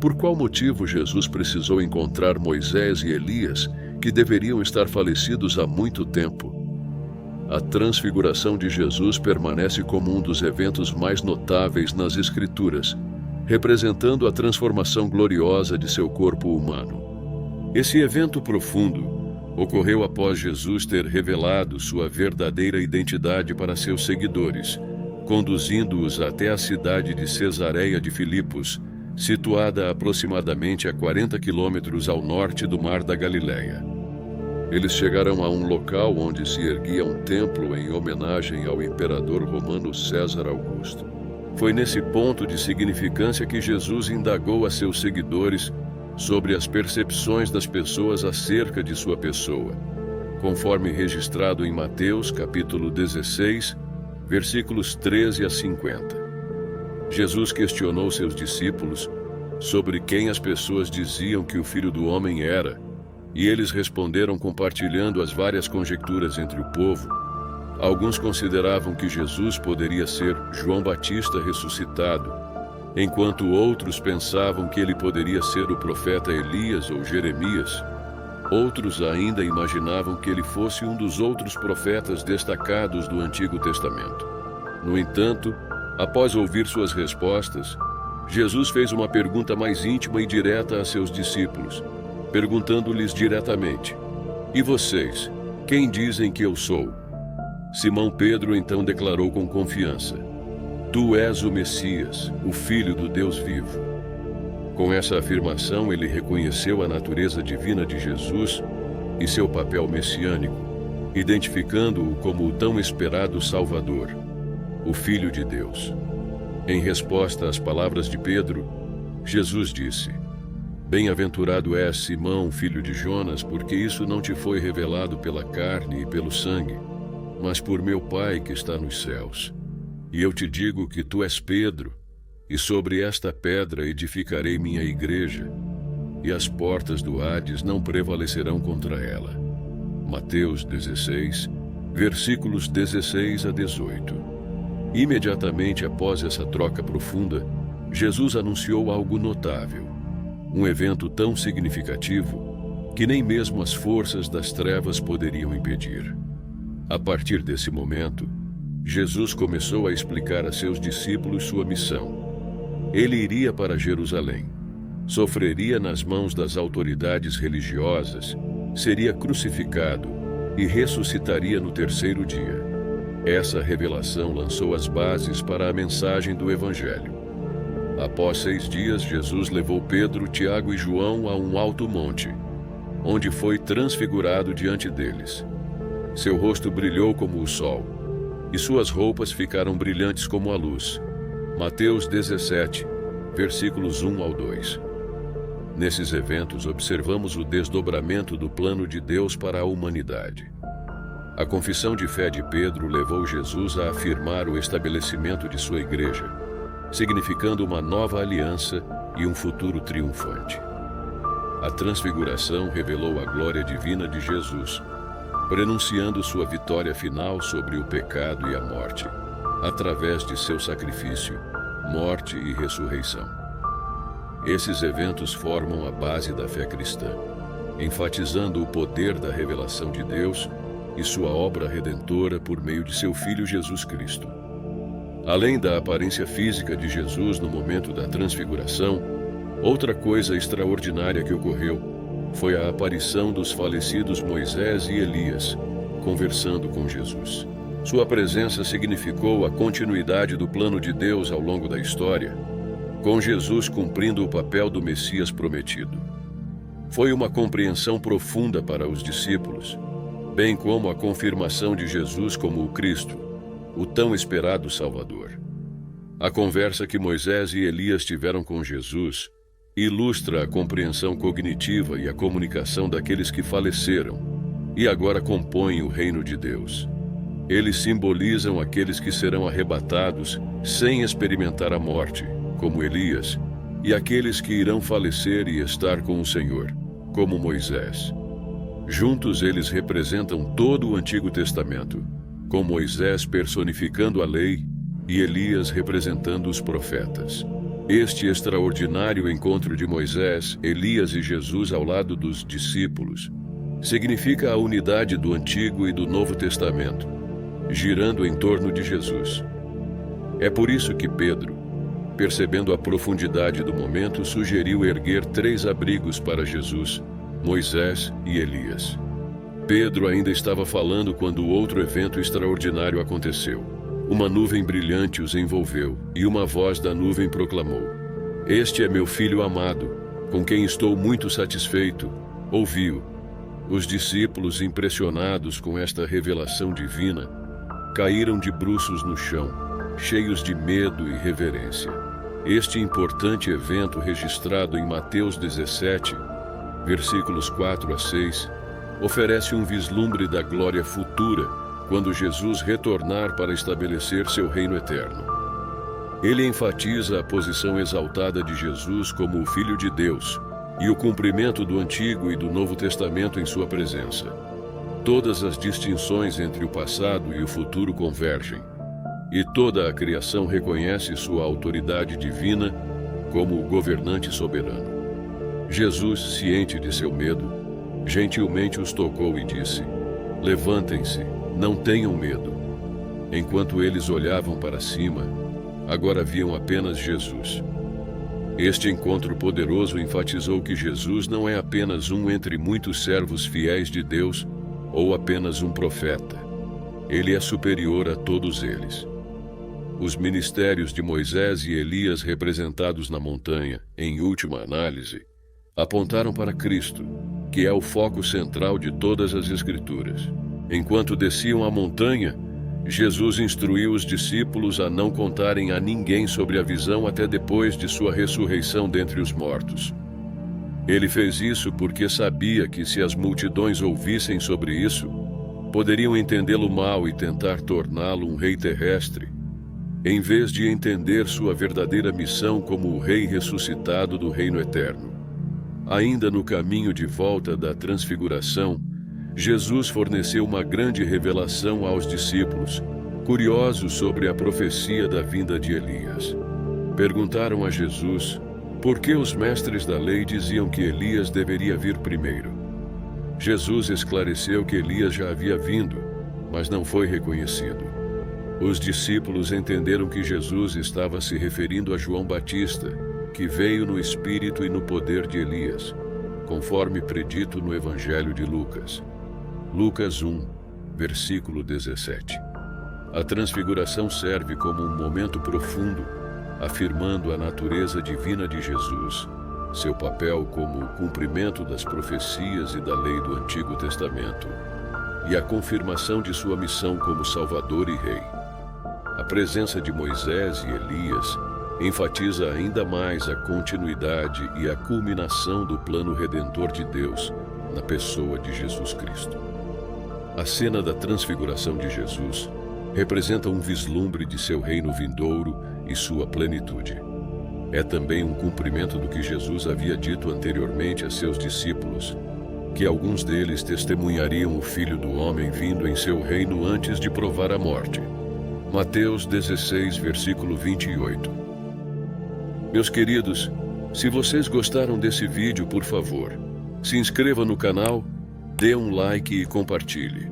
Por qual motivo Jesus precisou encontrar Moisés e Elias, que deveriam estar falecidos há muito tempo? A transfiguração de Jesus permanece como um dos eventos mais notáveis nas Escrituras, representando a transformação gloriosa de seu corpo humano. Esse evento profundo ocorreu após Jesus ter revelado sua verdadeira identidade para seus seguidores, conduzindo-os até a cidade de Cesareia de Filipos, situada aproximadamente a 40 quilômetros ao norte do Mar da Galileia. Eles chegaram a um local onde se erguia um templo em homenagem ao imperador romano César Augusto. Foi nesse ponto de significância que Jesus indagou a seus seguidores sobre as percepções das pessoas acerca de sua pessoa, conforme registrado em Mateus, capítulo 16, versículos 13 a 50. Jesus questionou seus discípulos sobre quem as pessoas diziam que o Filho do Homem era, e eles responderam compartilhando as várias conjecturas entre o povo. Alguns consideravam que Jesus poderia ser João Batista ressuscitado, enquanto outros pensavam que ele poderia ser o profeta Elias ou Jeremias. Outros ainda imaginavam que ele fosse um dos outros profetas destacados do Antigo Testamento. No entanto, após ouvir suas respostas, Jesus fez uma pergunta mais íntima e direta a seus discípulos, perguntando-lhes diretamente: "E vocês, quem dizem que eu sou?" Simão Pedro então declarou com confiança: "Tu és o Messias, o Filho do Deus vivo." Com essa afirmação, ele reconheceu a natureza divina de Jesus e seu papel messiânico, identificando-o como o tão esperado Salvador, o Filho de Deus. Em resposta às palavras de Pedro, Jesus disse: "Bem-aventurado és, Simão, filho de Jonas, porque isso não te foi revelado pela carne e pelo sangue, mas por meu Pai que está nos céus. E eu te digo que tu és Pedro, e sobre esta pedra edificarei minha igreja, e as portas do Hades não prevalecerão contra ela." Mateus 16, versículos 16 a 18. Imediatamente após essa troca profunda, Jesus anunciou algo notável, um evento tão significativo que nem mesmo as forças das trevas poderiam impedir. A partir desse momento, Jesus começou a explicar a seus discípulos sua missão. Ele iria para Jerusalém, sofreria nas mãos das autoridades religiosas, seria crucificado e ressuscitaria no terceiro dia. Essa revelação lançou as bases para a mensagem do Evangelho. Após 6 dias, Jesus levou Pedro, Tiago e João a um alto monte, onde foi transfigurado diante deles. Seu rosto brilhou como o sol, e suas roupas ficaram brilhantes como a luz. Mateus 17, versículos 1 ao 2. Nesses eventos, observamos o desdobramento do plano de Deus para a humanidade. A confissão de fé de Pedro levou Jesus a afirmar o estabelecimento de sua igreja, significando uma nova aliança e um futuro triunfante. A transfiguração revelou a glória divina de Jesus, prenunciando sua vitória final sobre o pecado e a morte, através de seu sacrifício, morte e ressurreição. Esses eventos formam a base da fé cristã, enfatizando o poder da revelação de Deus e sua obra redentora por meio de seu Filho Jesus Cristo. Além da aparência física de Jesus no momento da transfiguração, outra coisa extraordinária que ocorreu foi a aparição dos falecidos Moisés e Elias, conversando com Jesus. Sua presença significou a continuidade do plano de Deus ao longo da história, com Jesus cumprindo o papel do Messias prometido. Foi uma compreensão profunda para os discípulos, bem como a confirmação de Jesus como o Cristo, o tão esperado Salvador. A conversa que Moisés e Elias tiveram com Jesus ilustra a compreensão cognitiva e a comunicação daqueles que faleceram e agora compõem o reino de Deus. Eles simbolizam aqueles que serão arrebatados sem experimentar a morte, como Elias, e aqueles que irão falecer e estar com o Senhor, como Moisés. Juntos eles representam todo o Antigo Testamento, com Moisés personificando a lei e Elias representando os profetas. Este extraordinário encontro de Moisés, Elias e Jesus ao lado dos discípulos significa a unidade do Antigo e do Novo Testamento, girando em torno de Jesus. É por isso que Pedro, percebendo a profundidade do momento, sugeriu erguer 3 abrigos para Jesus, Moisés e Elias. Pedro ainda estava falando quando outro evento extraordinário aconteceu. Uma nuvem brilhante os envolveu, e uma voz da nuvem proclamou: "Este é meu filho amado, com quem estou muito satisfeito. Ouvi-o." Os discípulos, impressionados com esta revelação divina, caíram de bruços no chão, cheios de medo e reverência. Este importante evento, registrado em Mateus 17, versículos 4 a 6, oferece um vislumbre da glória futura quando Jesus retornar para estabelecer seu reino eterno. Ele enfatiza a posição exaltada de Jesus como o Filho de Deus e o cumprimento do Antigo e do Novo Testamento em sua presença. Todas as distinções entre o passado e o futuro convergem, e toda a criação reconhece sua autoridade divina como o governante soberano. Jesus, ciente de seu medo, gentilmente os tocou e disse: "Levantem-se, não tenham medo." Enquanto eles olhavam para cima, agora viam apenas Jesus. Este encontro poderoso enfatizou que Jesus não é apenas um entre muitos servos fiéis de Deus ou apenas um profeta. Ele é superior a todos eles. Os ministérios de Moisés e Elias, representados na montanha, em última análise, apontaram para Cristo, que é o foco central de todas as Escrituras. Enquanto desciam a montanha, Jesus instruiu os discípulos a não contarem a ninguém sobre a visão até depois de sua ressurreição dentre os mortos. Ele fez isso porque sabia que, se as multidões ouvissem sobre isso, poderiam entendê-lo mal e tentar torná-lo um rei terrestre, em vez de entender sua verdadeira missão como o rei ressuscitado do reino eterno. Ainda no caminho de volta da transfiguração, Jesus forneceu uma grande revelação aos discípulos, curiosos sobre a profecia da vinda de Elias. Perguntaram a Jesus por que os mestres da lei diziam que Elias deveria vir primeiro. Jesus esclareceu que Elias já havia vindo, mas não foi reconhecido. Os discípulos entenderam que Jesus estava se referindo a João Batista, que veio no espírito e no poder de Elias, conforme predito no Evangelho de Lucas. Lucas 1, versículo 17. A transfiguração serve como um momento profundo, afirmando a natureza divina de Jesus, seu papel como o cumprimento das profecias e da lei do Antigo Testamento, e a confirmação de sua missão como Salvador e Rei. A presença de Moisés e Elias enfatiza ainda mais a continuidade e a culminação do plano redentor de Deus na pessoa de Jesus Cristo. A cena da transfiguração de Jesus representa um vislumbre de seu reino vindouro e sua plenitude. É também um cumprimento do que Jesus havia dito anteriormente a seus discípulos, que alguns deles testemunhariam o Filho do Homem vindo em seu reino antes de provar a morte. Mateus 16, versículo 28. Meus queridos, se vocês gostaram desse vídeo, por favor, se inscreva no canal, dê um like e compartilhe.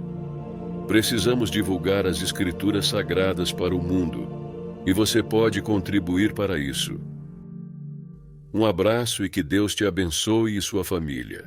Precisamos divulgar as Escrituras Sagradas para o mundo, e você pode contribuir para isso. Um abraço e que Deus te abençoe e sua família.